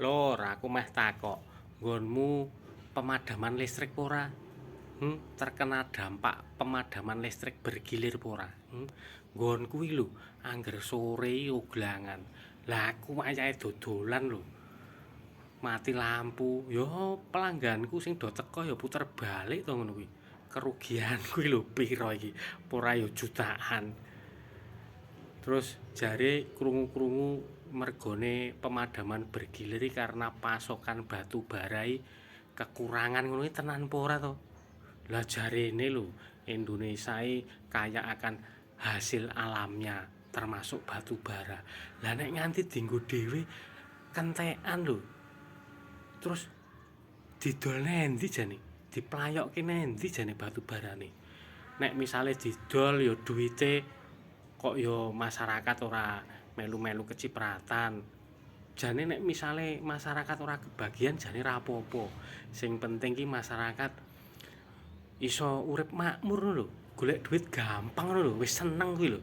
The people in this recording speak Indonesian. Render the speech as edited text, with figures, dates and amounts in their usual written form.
Lur, aku meh takok, nggonmu pemadaman listrik ora? Terkena dampak pemadaman listrik bergilir ora? Nggon kuwi lho, angger sore uglangan. Lah aku wayahe dodolan lho. Mati lampu, yo pelangganku sing do teko ya puter balik to ngono kuwi. Kerugian kuwi lho pira iki? Ora ya jutaan. Terus jare krungu-krungu mergone pemadaman bergilir karena pasokan batu barai kekurangan ngono iki tenan apa ora to? Lah jarene lho Indonesia kaya akan hasil alamnya termasuk batu bara. Lah nek nganti dienggo dhewe kentekan lho. Terus didol endi jane? Diplayokke endi jane batu barane? Nek misale didol ya duwite kok ya masyarakat ora melu-melu kecipratan. Jane nek misale masyarakat ora kebagian jane ra apa-apa. Sing penting ki masyarakat iso urip makmur ngono lho. Golek duit gampang ngono lho, wis seneng kuwi lho.